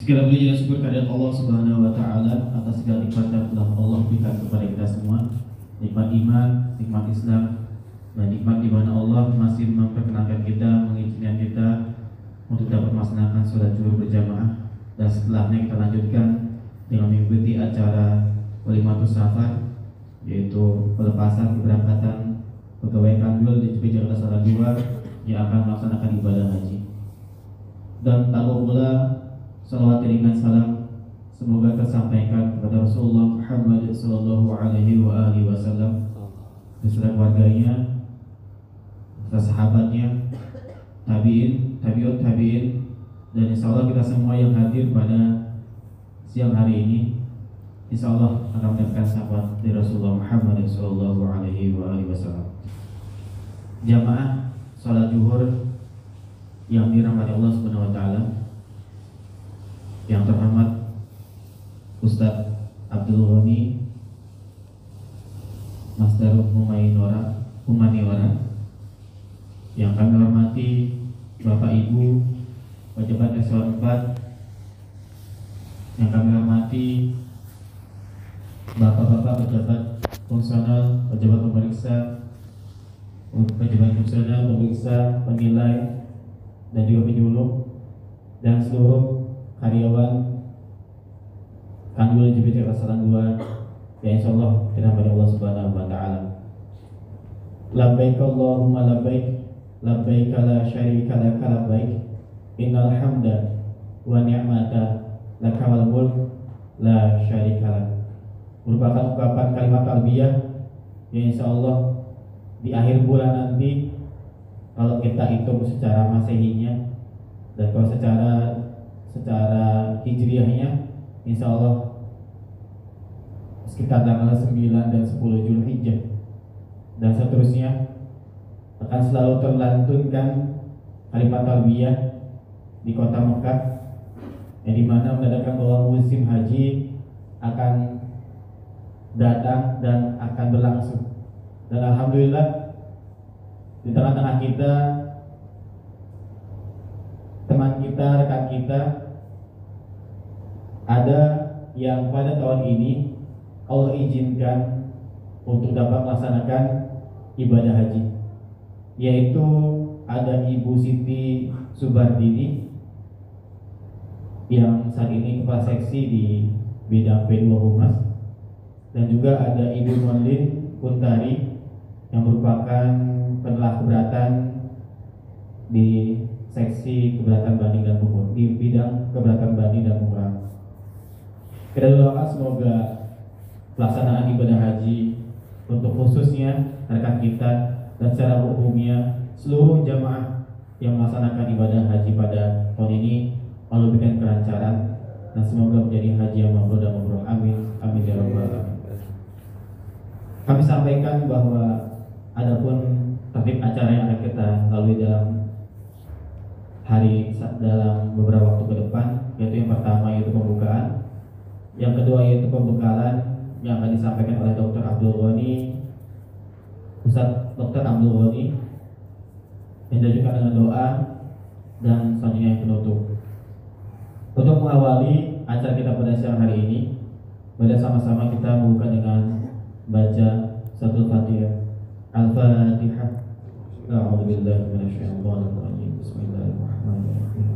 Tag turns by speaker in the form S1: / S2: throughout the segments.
S1: Segala puji dan syukur kehadirat Allah Subhanahu wa taala atas segala nikmat yang telah Allah berikan kepada kita semua. Nikmat iman, nikmat Islam, dan nikmat di mana Allah masih memperkenankan kita, mengizinkan kita untuk dapat melaksanakan sholat zuhur berjamaah, dan setelahnya kita lanjutkan dengan mengikuti acara Walimatus Safar, yaitu pelepasan keberangkatan pegawai kanwil di JP Jakarta Selatan 2 yang akan melaksanakan ibadah haji. Dan tak lupa pula salawat dengan salam semoga tersampaikan kepada Rasulullah Muhammad sallallahu alaihi wasallam beserta keluarganya, beserta sahabatnya, tabiin, tabiut tabiin, dan insya Allah kita semua yang hadir pada siang hari ini insya Allah akan mendapatkan syafaat dari Rasulullah Muhammad sallallahu alaihi wasallam. Jamaah salat zuhur yang dirahmati Allah Subhanahu wa taala, yang terhormat Ustadz Abdul Ghani Master Humaniora, yang kami hormati Bapak Ibu pejabat eselon 4, yang kami hormati Bapak-bapak pejabat fungsional, pejabat pemeriksa, penilai, dan juga penyuluh, dan seluruh karyawan kanwil JP Jakarta Selatan 2 yang insya Allah dirahmati Allah Subhanahu wa taala. Labbaik Allahumma labbaik, labbaik la syarika laka labbaik, innal hamda wa ni'mata laka wal mulk la syarika lak. Merupakan ungkapan kalimat talbiyah yang insya Allah di akhir bulan nanti, kalau kita hitung secara masehinya dan kalau secara hijriahnya, insya Allah sekitar tanggal 9 dan 10 Zulhijjah dan seterusnya akan selalu terlantunkan kalimat talbiyah di kota Mekah, yang dimana menandakan bahwa musim haji akan datang dan akan berlangsung. Dan alhamdulillah di tengah-tengah kita, teman kita, rekan kita, ada yang pada tahun ini Allah izinkan untuk dapat melaksanakan ibadah haji, yaitu ada Ibu Siti Subardini yang saat ini kepala seksi di bidang P2 Humas, dan juga ada Ibu Monlin Kuntari yang merupakan penelah keberatan di seksi keberatan banding dan umrah, di bidang keberatan banding dan umrah. Kita doakan semoga pelaksanaan ibadah haji untuk khususnya rekan kita dan secara umumnya seluruh jamaah yang melaksanakan ibadah haji pada tahun ini Allah berikan kelancaran dan semoga menjadi haji yang mabrur dan mabrur. Amin, amin ya rabbal alamin. Kami sampaikan bahwa adapun tertib acara yang akan kita lalui dalam beberapa waktu ke depan, yaitu yang pertama yaitu pembukaan, yang kedua yaitu pembekalan yang akan disampaikan oleh Dr. Abdul Ghani, Ustadz Dr. Abdul Ghani, yang dilanjutkan dengan doa, dan selanjutnya yang penutup. Untuk mengawali acara kita pada siang hari ini, mari sama-sama kita membuka dengan baca suratul Fatihah. Al-Fatihah. A'udzubillahi minasyaitonir rajim. Bismillahirrahmanirrahim.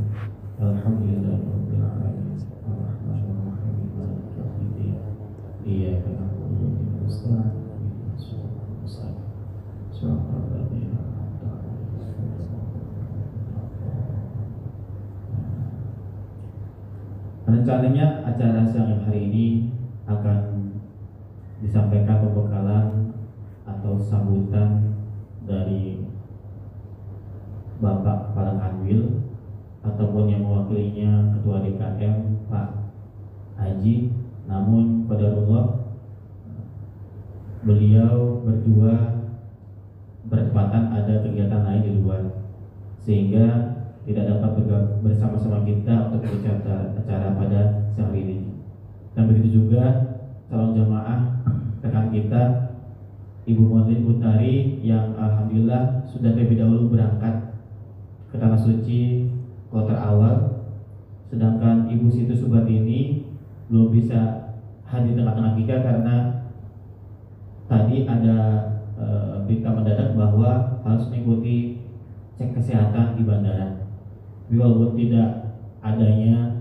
S1: Alhamdulillahirabbil alamin. Arrahmanir rahim. Maliki yaumiddin. Iyyaka na'budu wa iyyaka nasta'in. Ihdinas siratal mustaqim. Shiratal ladzina an'amta 'alaihim. Rencananya acara siang hari ini akan disampaikan pembekalan atau sambutan dari Bapak Kepala Kanwil ataupun yang mewakilinya Ketua DKM Pak Haji. Namun qadarullah beliau berdua bertepatan ada kegiatan lain di luar, sehingga tidak dapat bersama-sama kita untuk berbicara acara pada siang hari ini. Dan begitu juga calon jamaah rekan kita Ibu Monlin Kuntari yang alhamdulillah sudah terlebih dahulu berangkat ke Tanah Suci kloter awal sedangkan Ibu Situ Subhat ini belum bisa hadir di tengah-tengah kita karena tadi ada berita mendadak bahwa harus mengikuti cek kesehatan di bandara. Walaupun tidak adanya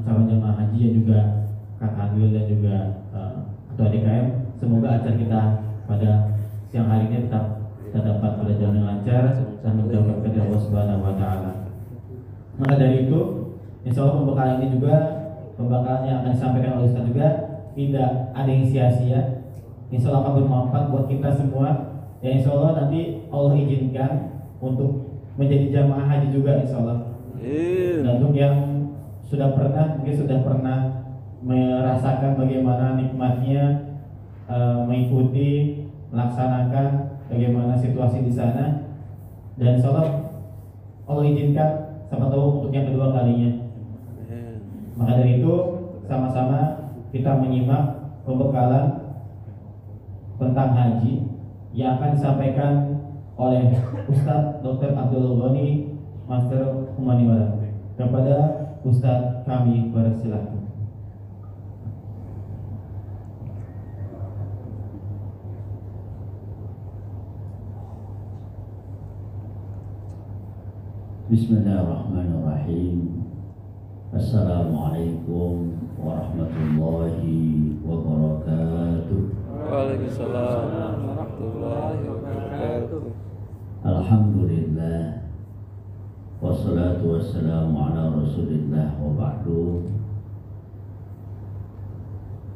S1: calon jemaah haji dan juga Kak Adwil dan juga Ketua DKM, semoga acara kita pada siang hari ini tetap dapat berjalan dengan lancar dan menjauhkan dari Allah Subhanahu wa Ta'ala. Maka dari itu, insya Allah pembekalan ini juga, pembekalan yang akan disampaikan oleh Ustaz juga tidak ada yang sia-sia. Insya Allah akan bermanfaat buat kita semua. Dan insya Allah nanti Allah izinkan untuk menjadi jamaah haji juga, insya Allah. Dan untuk yang mungkin sudah pernah merasakan bagaimana nikmatnya mengikuti, melaksanakan bagaimana situasi di sana. Dan insya Allah izinkan sama tahu untuk yang kedua kalinya. Maka dari itu sama-sama kita menyimak pembekalan tentang haji yang akan disampaikan oleh Ustadz Dr. Abdul Ghani Master Humaniwala. Kepada Ustadz kami persilakan.
S2: Bismillahirrahmanirrahim. Assalamualaikum warahmatullahi wabarakatuh.
S3: Waalaikumsalam warahmatullahi wabarakatuh.
S2: Alhamdulillah, wassalatu wassalamu ala rasulillah wa ba'du.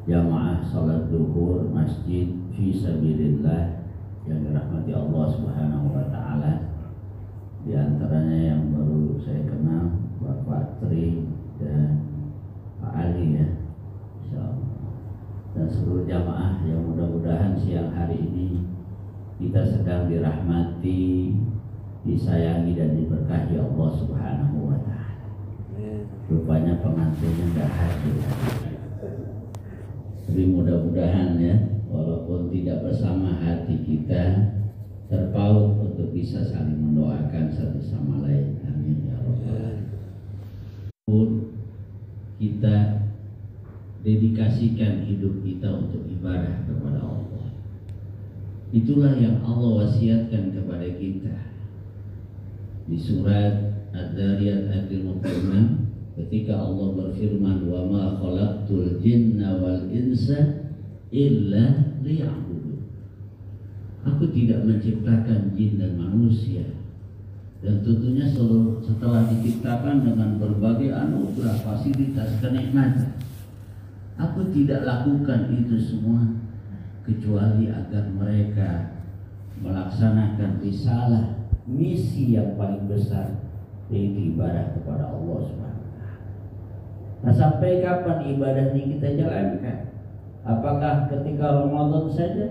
S2: Jamaah salat duhur masjid fi sabilillah yang dirahmati Allah Subhanahu wa Ta'ala. Di antaranya yang baru saya kenal Bapak Tri dan Pak Ali ya, insyaallah, dan seluruh jamaah yang mudah-mudahan siang hari ini kita sedang dirahmati, disayangi dan diberkahi Allah Subhanahu wa Ta'ala. Rupanya pengantinnya nggak hadir, tapi mudah-mudahan ya, walaupun tidak bersama hati kita, terpaut untuk bisa saling mendoakan satu sama lain. Amin ya Rabbal. Kita dedikasikan hidup kita untuk ibadah kepada Allah. Itulah yang Allah wasiatkan kepada kita di surat Ad-Dariyat ayat 56, ketika Allah berfirman, wa ma khalaqtul jinna wal insa illa liya'budun. Aku tidak menciptakan jin dan manusia, dan tentunya setelah diciptakan dengan berbagai anugerah, fasilitas, kenikmatan, aku tidak lakukan itu semua kecuali agar mereka melaksanakan risalah, misi yang paling besar, yaitu ibadah kepada Allah SWT. Nah, sampai kapan ibadah ini kita jalankan? Apakah ketika Ramadan saja?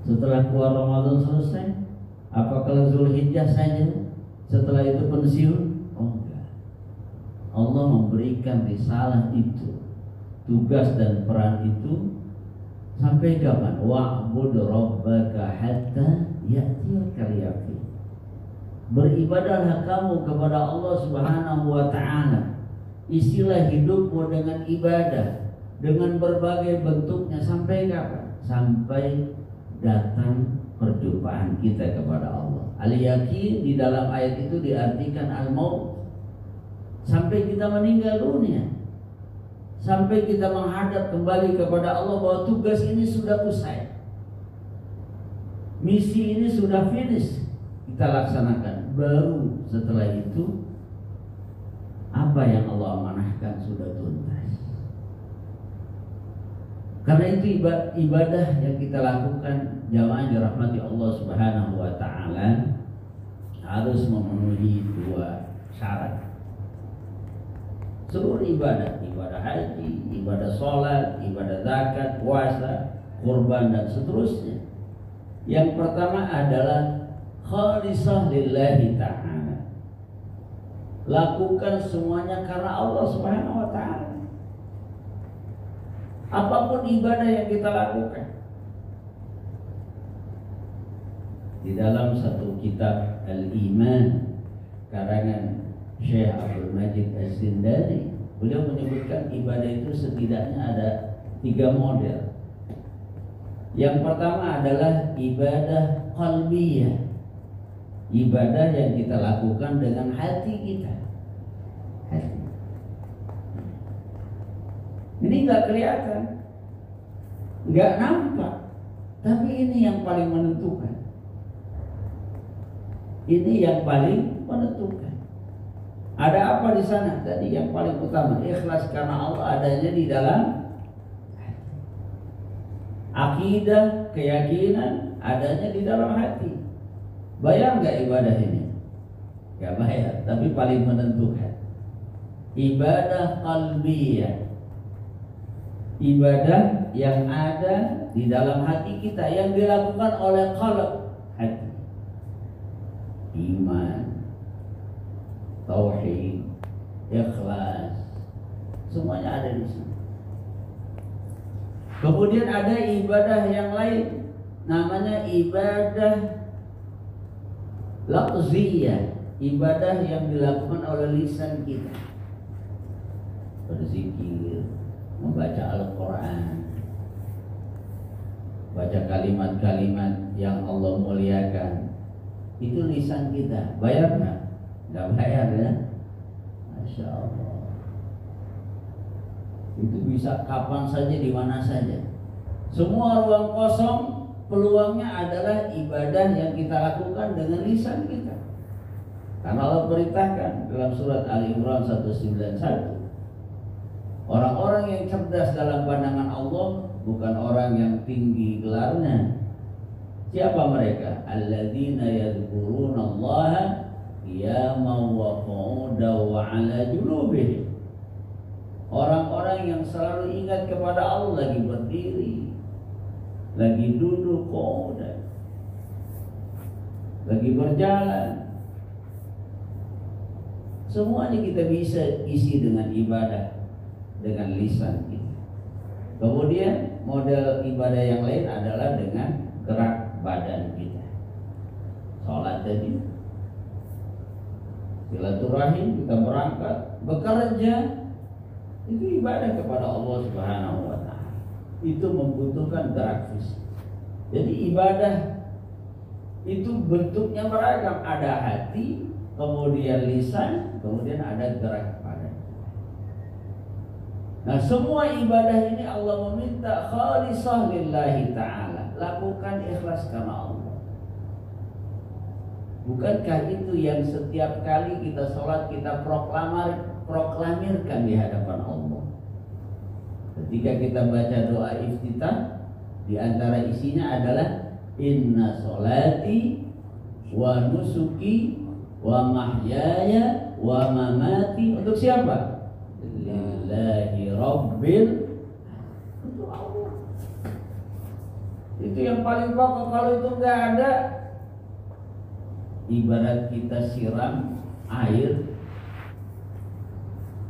S2: Setelah keluar Ramadan selesai? Apakah Zulhijjah saja? Setelah itu pensiun? Oh enggak. Allah memberikan risalah itu, tugas dan peran itu sampai kapan? Wa'bud rabbaka hatta ya'tiyakal yaqin. Beribadahlah kamu kepada Allah Subhanahu wa Ta'ala. Isilah hidupmu dengan ibadah, dengan berbagai bentuknya. Sampai kapan? Sampai datang perjumpaan kita kepada Allah. Al-yakin di dalam ayat itu diartikan al-maut. Sampai kita meninggal dunia, sampai kita menghadap kembali kepada Allah bahwa tugas ini sudah usai, misi ini sudah finish, kita laksanakan. Baru setelah itu apa yang Allah amanahkan sudah tuntas. Karena itu ibadah yang kita lakukan, jamaah dirahmati Allah Subhanahu wa Ta'ala, harus memenuhi dua syarat. Seluruh ibadah haji, ibadah sholat, ibadah zakat, puasa, kurban dan seterusnya. Yang pertama adalah khalisah lillahi ta'ala. Lakukan semuanya karena Allah Subhanahu wa Ta'ala. Apapun ibadah yang kita lakukan. Di dalam satu kitab Al-Iman karangan Syekh Abdul Majid As-Sindani. Beliau menyebutkan ibadah itu setidaknya ada 3 model. Yang pertama adalah ibadah qalbiyah, ibadah yang kita lakukan dengan hati kita. Hati. Ini nggak kelihatan, nggak nampak, tapi ini yang paling menentukan. Ini yang paling menentukan. Ada apa di sana? Tadi yang paling utama, ikhlas karena Allah adanya di dalam hati. Akidah, keyakinan adanya di dalam hati. Bayar nggak ibadah ini? Nggak bayar, tapi paling menentukan. Ibadah qalbiyah, ibadah yang ada di dalam hati kita, yang dilakukan oleh qalb, hati. Iman, tauhid, ikhlas, semuanya ada di sini. Kemudian ada ibadah yang lain, namanya ibadah lafziyah, ibadah yang dilakukan oleh lisan kita. Berzikir, membaca Al-Quran, baca kalimat-kalimat yang Allah muliakan. Itu lisan kita. Bayar nggak? Nggak bayar ya. Masya Allah. Itu bisa kapan saja, di mana saja. Semua ruang kosong, peluangnya adalah ibadah yang kita lakukan dengan lisan kita. Karena Allah perintahkan dalam surat Ali Imran 191, orang-orang yang cerdas dalam pandangan Allah bukan orang yang tinggi gelarnya. Siapa mereka? Alladzina yadhkuruna Allaha qiyaman wa qu'udan wa 'ala junubihim. Orang-orang yang selalu ingat kepada Allah lagi berdiri, lagi duduk, qu'udan, lagi berjalan. Semuanya kita bisa isi dengan ibadah, dengan lisan kita. Kemudian model ibadah yang lain adalah dengan gerak badan kita. Sholat tadi, silaturahim, kita berangkat, bekerja, itu ibadah kepada Allah Subhanahu wa ta'ala. Itu membutuhkan gerak fisik. Jadi ibadah itu bentuknya beragam, ada hati, kemudian lisan, kemudian ada gerak badan. Nah, semua ibadah ini Allah meminta khalisah lillahi ta'ala, lakukan ikhlas karena Allah. Bukankah itu yang setiap kali kita sholat kita proklamirkan di hadapan Allah? Ketika kita baca doa iftitah, di antara isinya adalah inna sholati wa nusuki wa mahyaya wa mamati. Untuk siapa? Lillahi rabbil, untuk Allah. Itu yang paling pokok. Kalau itu nggak ada, ibarat kita siram air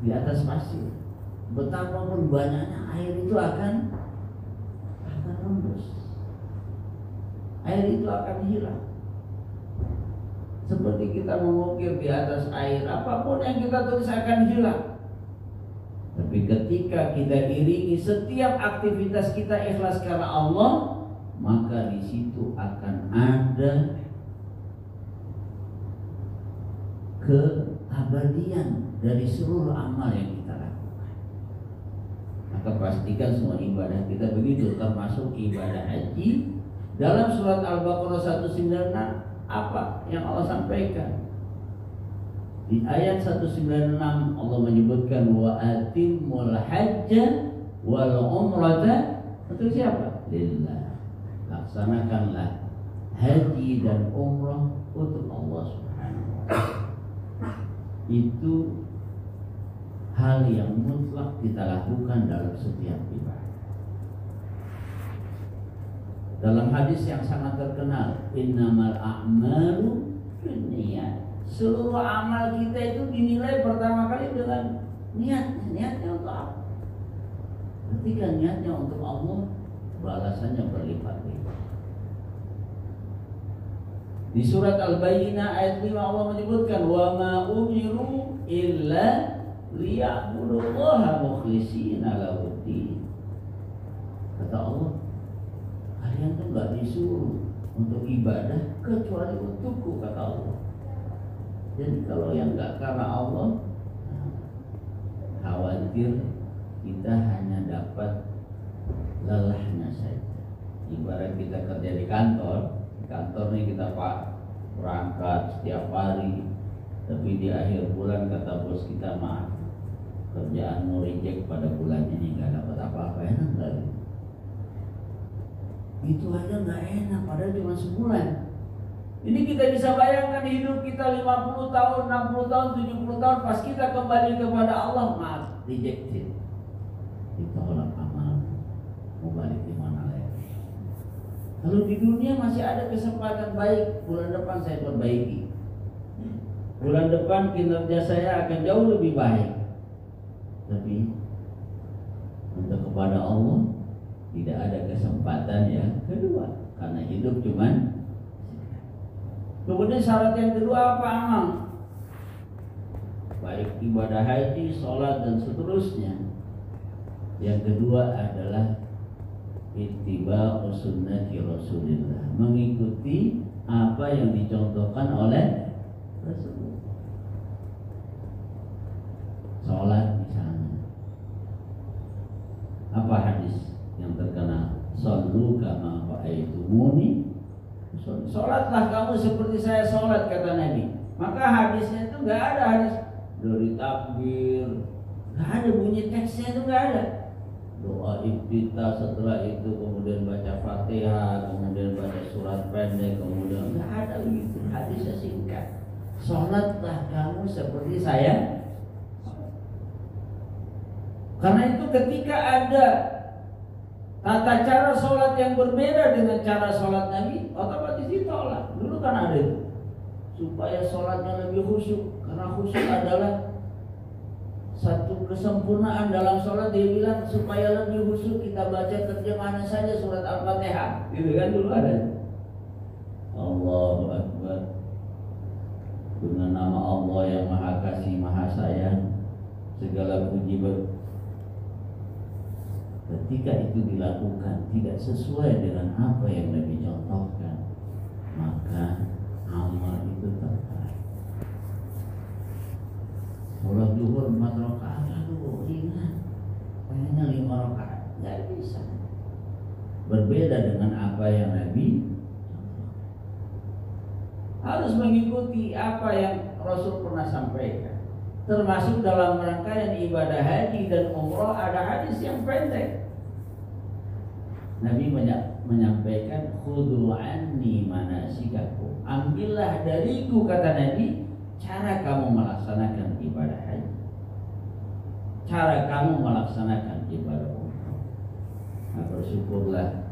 S2: di atas pasir, betapapun banyaknya air itu akan hembus, air itu akan hilang. Seperti kita mengukir di atas air, apapun yang kita tulis akan hilang. Tapi ketika kita iringi setiap aktivitas kita ikhlas karena Allah, maka di situ akan ada keabadian dari seluruh amal yang kita lakukan. Maka pastikan semua ibadah kita begitu, termasuk ibadah haji. Dalam surat Al-Baqarah 196, apa yang Allah sampaikan? Di ayat 196 Allah menyebutkan wa atimmul hajja wal umrata. Untuk siapa? Lillah. Laksanakanlah haji dan umrah untuk Allah Subhanahu wa ta'ala. Itu hal yang mutlak kita lakukan dalam setiap ibadah. Dalam hadis yang sangat terkenal, innamal a'malu binniyat. Seluruh amal kita itu dinilai pertama kali dengan niatnya. Niatnya untuk apa? Ketika niatnya untuk Allah, balasannya berlipat-lipat. Di surat Al-Bayyinah ayat 5 Allah menyebutkan wa ma umiru illa liya'budullaha mukhlishina lahuddin. Kata Allah, kalian tuh gak disuruh untuk ibadah kecuali untukku, kata Allah. Jadi kalau yang gak karena Allah, khawatir kita hanya dapat lelahnya saja. Ibarat kita kerja di kantor nih kita berangkat setiap hari, tapi di akhir bulan kata bos kita, maaf, kerjaanmu reject pada bulan ini, nggak dapat apa-apa. Enak nggak? Itu aja nggak enak, padahal cuma sebulan. Ini kita bisa bayangkan hidup kita 50 tahun, 60 tahun, 70 tahun, pas kita kembali kepada Allah, maaf, rejected, ditolak amal, mau balik di mana lagi? Kalau di dunia masih ada kesempatan baik, bulan depan saya perbaiki, bulan depan kinerja saya akan jauh lebih baik. Tapi untuk kepada Allah tidak ada kesempatan yang kedua, karena hidup cuman. Kemudian syarat yang kedua apa, amal? Baik ibadah haji, sholat dan seterusnya. Yang kedua adalah ittiba'u sunnati Rasulillah, mengikuti apa yang dicontohkan oleh Rasulullah. Sholat misalnya, apa hadis yang terkenal? Shollu kama ra'aitumuni. Sholatlah kamu seperti saya sholat, kata Nabi. Maka hadisnya itu nggak ada hadis dari takbir, nggak ada bunyi teksnya, itu nggak ada. Doa iftitah, setelah itu kemudian baca Fatihah, kemudian baca surat pendek, kemudian nggak ada begitu. Hadisnya singkat. Sholatlah kamu seperti saya. Karena itu ketika ada tata cara sholat yang berbeda dengan cara sholat Nabi, otomatis ditolak. Dulu kan ada itu, supaya sholatnya lebih khusyuk. Karena khusyuk adalah satu kesempurnaan dalam sholat. Dia bilang supaya lebih khusyuk kita baca terjemahan saja surat Al-Fatihah, gitu kan dulu ada. Allahu Akbar, dengan nama Allah yang Maha Kasih Maha Sayang, segala puji ketika itu dilakukan tidak sesuai dengan apa yang Nabi contohkan, maka amal itu tertarik. Sholat zuhur 4 rakaat, aduh ingat, pengennya 5 rakaat, nggak bisa. Berbeda dengan apa yang Nabi harus mengikuti apa yang Rasul pernah sampaikan. Termasuk dalam rangkaian ibadah haji dan umroh ada hadis yang pendek. Nabi menyampaikan, khudhu anni manasikakum, ambillah dariku, kata Nabi, cara kamu melaksanakan ibadah haji, cara kamu melaksanakan ibadah umroh. Nah, bersyukurlah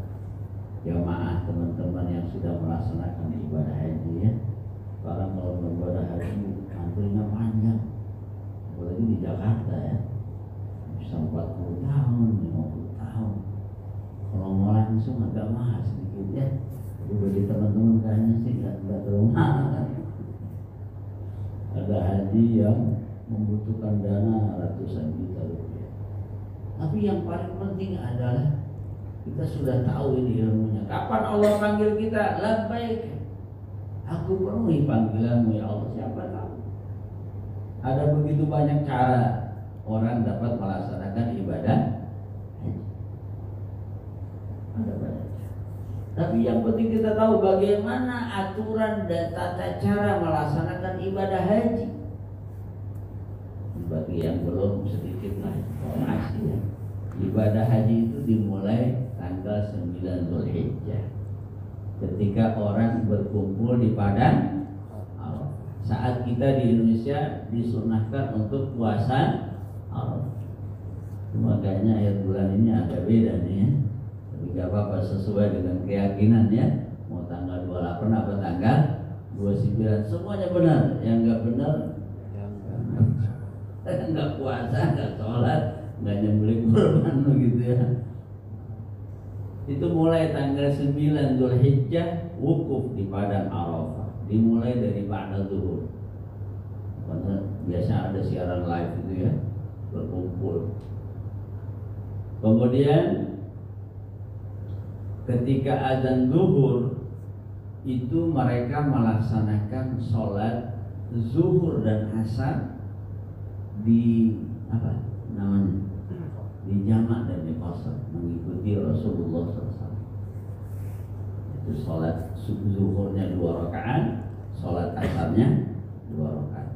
S2: jamaah teman-teman yang sudah melaksanakan ibadah haji ya. Sekarang kalau beribadah haji antrinya panjang, apalagi di Jakarta ya, bisa 40 tahun, 50 tahun. Kalau mau langsung agak mahal sedikit ya. Jadi bagi teman-teman kayaknya sih nggak terlalu mahal. Ada haji yang membutuhkan dana ratusan juta rupiah. Tapi yang paling penting adalah kita sudah tahu ini ilmunya. Kapan Allah panggil kita? Labbaik, aku penuhi panggilanmu ya Allah. Siapa tahu ada begitu banyak cara orang dapat melaksanakan ibadah haji. Ada banyak. Tapi yang penting kita tahu bagaimana aturan dan tata cara melaksanakan ibadah haji. Bagi yang belum sedikit lah informasi ya. Ibadah haji itu dimulai tanggal 9 Zulhijjah, ketika orang berkumpul di padang Arafah. Saat kita di Indonesia disunahkan untuk puasa Arafah. Makanya akhir bulan ini agak beda nih ya. Tapi gak apa-apa, sesuai dengan keyakinan ya. Mau tanggal 28 apa tanggal 29, semuanya benar. Yang gak benar nggak puasa, nggak sholat, nggak nyembelih kurban gitu ya. Itu mulai tanggal 9 Zulhijjah wukuf di padang Arafah. dimulai dari ba'da zuhur. Karena biasa ada siaran live itu ya, berkumpul. Kemudian ketika azan zuhur itu mereka melaksanakan sholat zuhur dan asar di apa namanya, di jamak dan di qasar, mengikuti Rasulullah SAW. Itu sholat zuhurnya 2 rakaat, sholat asarnya 2 rakaat.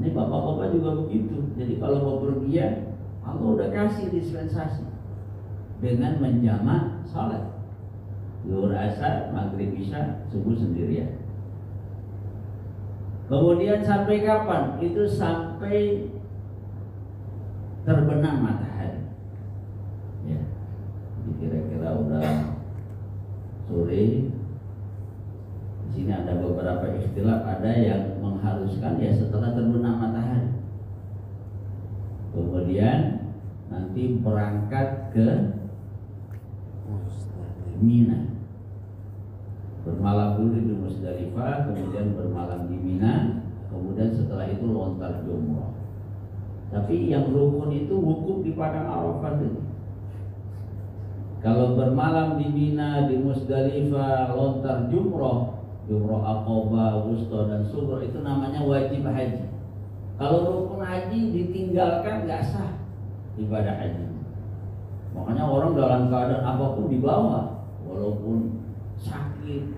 S2: Ini bapak-bapak juga begitu. Jadi kalau mau bepergian, Allah udah kasih dispensasi dengan menjamak sholat zuhur, asar, maghrib, isya, subuh sendirian. Kemudian sampai kapan? Itu sampai terbenam matahari. Ya, jadi kira-kira udah sore. Di sini ada beberapa istilah, ada yang mengharuskan ya setelah terbenam matahari. Kemudian nanti berangkat ke Mina, bermalam dulu di Musdalifah, kemudian bermalam di Mina, kemudian setelah itu lontar jumroh. Tapi yang rukun itu wukuf di padang Arafah itu. Kalau bermalam di Mina, di Musdalifah, lontar jumroh Aqabah, Wusta dan Sughra, itu namanya wajib haji. Kalau rukun haji ditinggalkan nggak sah ibadah haji. Makanya orang dalam keadaan apapun dibawa, walaupun sakit,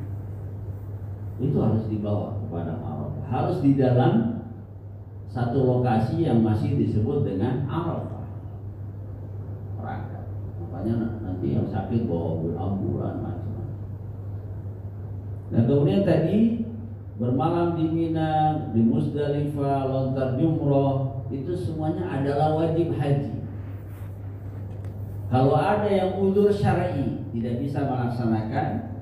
S2: itu harus dibawa ke padang Arafah. Harus di dalam satu lokasi yang masih disebut dengan Arafah. Perangkat. Makanya nanti yang sakit bawa ambulan macam-macam. Nah kemudian tadi bermalam di Mina, di Musdalifah, lontar jumroh, itu semuanya adalah wajib haji. Kalau ada yang uzur syar'i tidak bisa melaksanakan,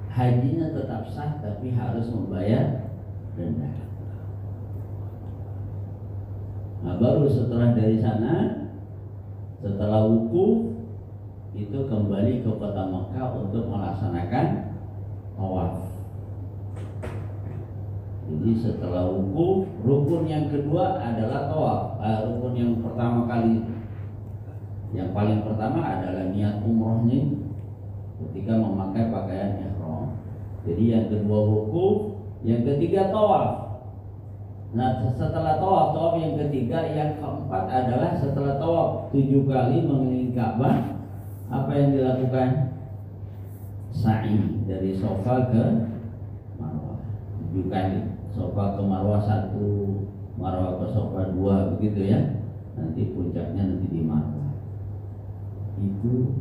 S2: hajinya tetap sah tapi harus membayar denda. Nah baru setelah dari sana, setelah wukuf itu kembali ke kota Mekah untuk melaksanakan tawaf. Jadi setelah wukuf, rukun yang kedua adalah tawaf. Rukun yang pertama kali, yang paling pertama adalah niat umrohnya ketika memakai pakaian ihram. Jadi yang kedua wukuf, yang ketiga tawaf. Nah setelah tawaf yang ketiga, yang keempat adalah setelah tawaf 7 kali mengelilingi Ka'bah, apa yang dilakukan? Sa'i dari Safa ke Marwah 7 kali. Safa ke Marwah 1, Marwah ke Safa 2, begitu ya. Nanti puncaknya nanti di Marwah. Itu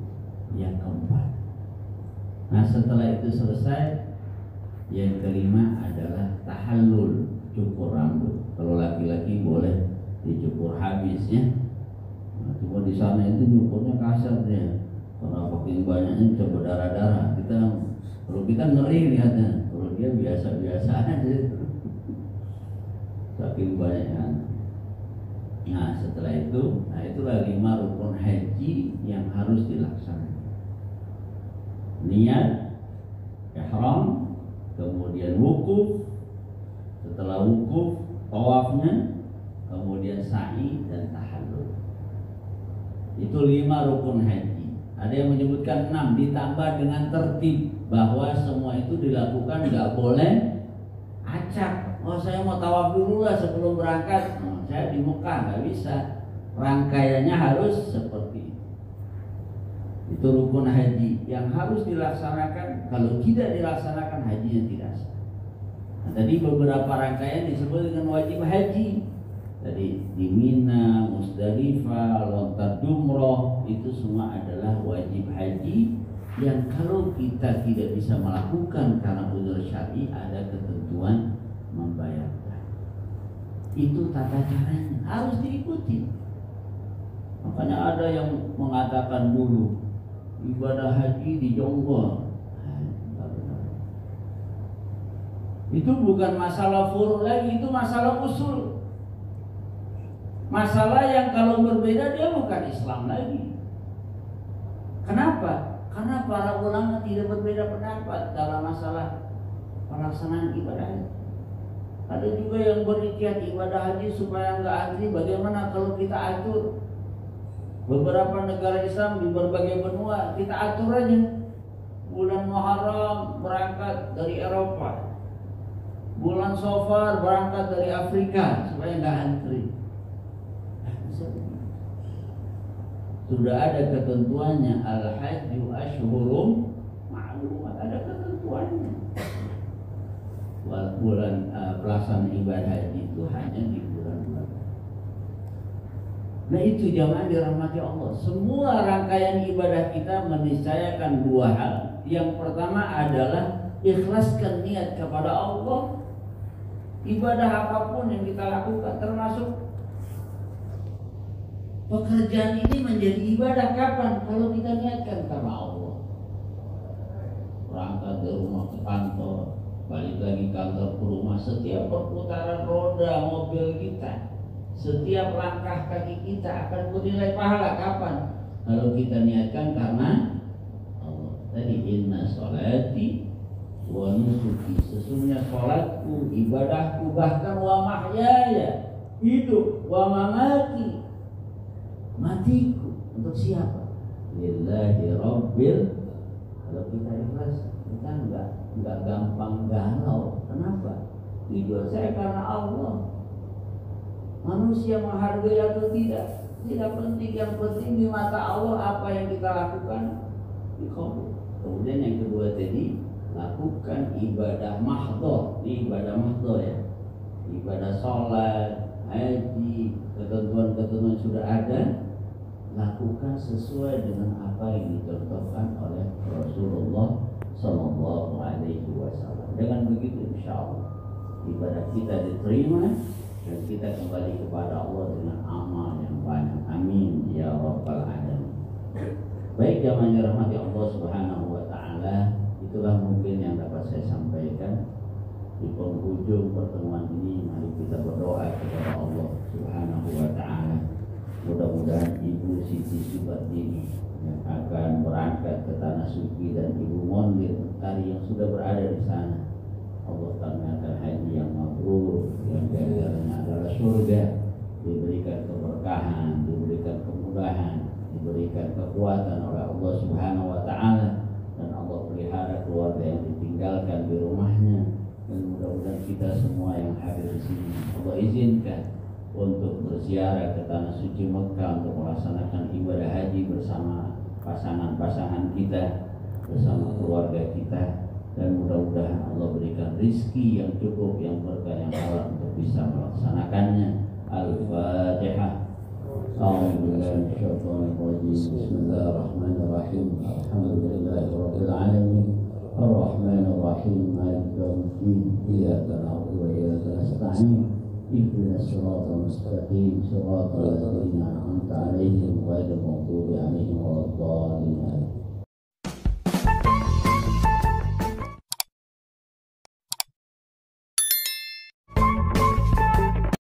S2: yang keempat. Nah setelah itu selesai, yang kelima adalah tahallul, cukur rambut. Kalau laki-laki boleh dicukur habis ya. Nah, cuma di sana itu nyukurnya kasar dia, karena pakai banyaknya bisa berdarah-darah. Kalau kita ngeri lihatnya, kalau dia biasa-biasa aja. Saking banyaknya. Nah setelah itu, itulah 5 rukun haji yang harus dilaksanakan. Niat, ihram, kemudian wukuf, setelah wukuf tawafnya, kemudian sa'i dan tahallul. Itu 5 rukun haji. Ada yang menyebutkan 6 ditambah dengan tertib, bahwa semua itu dilakukan nggak boleh acak. Oh saya mau tawaf dulu lah sebelum berangkat. Saya di Mekah, nggak bisa. Rangkaiannya harus seperti itu. Itu rukun haji yang harus dilaksanakan. Kalau tidak dilaksanakan, hajinya tidak sah. Nah, tadi beberapa rangkaian disebut dengan wajib haji. Tadi di Mina, Musdalifah, lontar jumroh, itu semua adalah wajib haji yang kalau kita tidak bisa melakukan karena uzur syar'i, ada ketentuan membayarkan. Itu tata caranya, harus diikuti. Makanya ada yang mengatakan dulu ibadah haji di Jonggol. Itu bukan masalah furu lagi, itu masalah usul. Masalah yang kalau berbeda dia bukan Islam lagi. Kenapa? Karena para ulama tidak berbeda pendapat dalam masalah pelaksanaan ibadah haji. Ada juga yang berikhtiar ibadah haji supaya nggak antri. Bagaimana kalau kita atur beberapa negara Islam di berbagai benua, kita atur aja bulan Muharram berangkat dari Eropa, bulan Safar berangkat dari Afrika supaya nggak antri. Sudah ada ketentuannya, al-hajju ashhurum ma'lumat, ada ketentuannya. Bulan pelaksanaan ibadah haji itu hanya di bulan-bulan. Nah itu jamaah dirahmati Allah. Semua rangkaian ibadah kita meniscayakan dua hal. Yang pertama adalah ikhlaskan niat kepada Allah. Ibadah apapun yang kita lakukan, termasuk pekerjaan ini menjadi ibadah kapan? Kalau kita niatkan karena Allah. Berangkat dari rumah ke kantor, balik lagi kantor ke rumah, setiap perputaran roda mobil kita, setiap langkah kaki kita akan bernilai pahala. Kapan? Kalau kita niatkan karena Allah. Tadi inna sholati wa nusuki, sesungguhnya sholatku, ibadahku, bahkan wa mahyaya, hidup, wa mamati, matiku, untuk siapa? Lillahi rabbil. Kalau kita ikhlas, kita enggak gampang galau. Kenapa? Hidup saya karena Allah. Manusia menghargai atau tidak penting. Yang penting di mata Allah apa yang kita lakukan dikabul. Kemudian yang kedua tadi, lakukan ibadah mahdhah. Ini ibadah mahdhah ya. Ibadah sholat, haji, ketentuan-ketentuan sudah ada, lakukan sesuai dengan apa yang dicontohkan oleh Rasulullah Sallallahu Alaihi Wasallam. Dengan begitu insya Allah ibadah kita diterima dan kita kembali kepada Allah dengan amal yang banyak. Amin ya rabbal alamin. Baik jamaah rahmati Allah Subhanahu wa taala, itulah mungkin yang dapat saya sampaikan di penghujung pertemuan ini. Mari kita berdoa kepada Allah Subhanahu wa taala. Mudah-mudahan Ibu Siti Subardini yang akan berangkat ke tanah suci dan Ibu Mondir Tari yang sudah berada di sana, Allah karuniakan haji yang mabrur, yang ganjarannya adalah surga, diberikan keberkahan, diberikan kemudahan, diberikan kekuatan oleh Allah Subhanahu wa taala, dan Allah pelihara keluarga yang ditinggalkan di rumahnya. Dan mudah-mudahan kita semua yang hadir di sini Allah izinkan untuk berziarah ke tanah suci Mekah untuk melaksanakan ibadah haji bersama pasangan-pasangan kita, bersama keluarga kita, dan mudah-mudahan Allah berikan rizki yang cukup, yang berkah, yang halal untuk bisa melaksanakannya. Al-Fatihah. Bismillahirrahmanirrahim. Alhamdulillahirabbil alamin. Ar-Rahmanir-Rahim. Maliki yaumiddin. Iyyaka na'budu wa iyyaka nasta'in. اهدنا الصراط المستقيم صراط الذين أنعمت عليهم غير المغضوب عليهم ولا الضالين.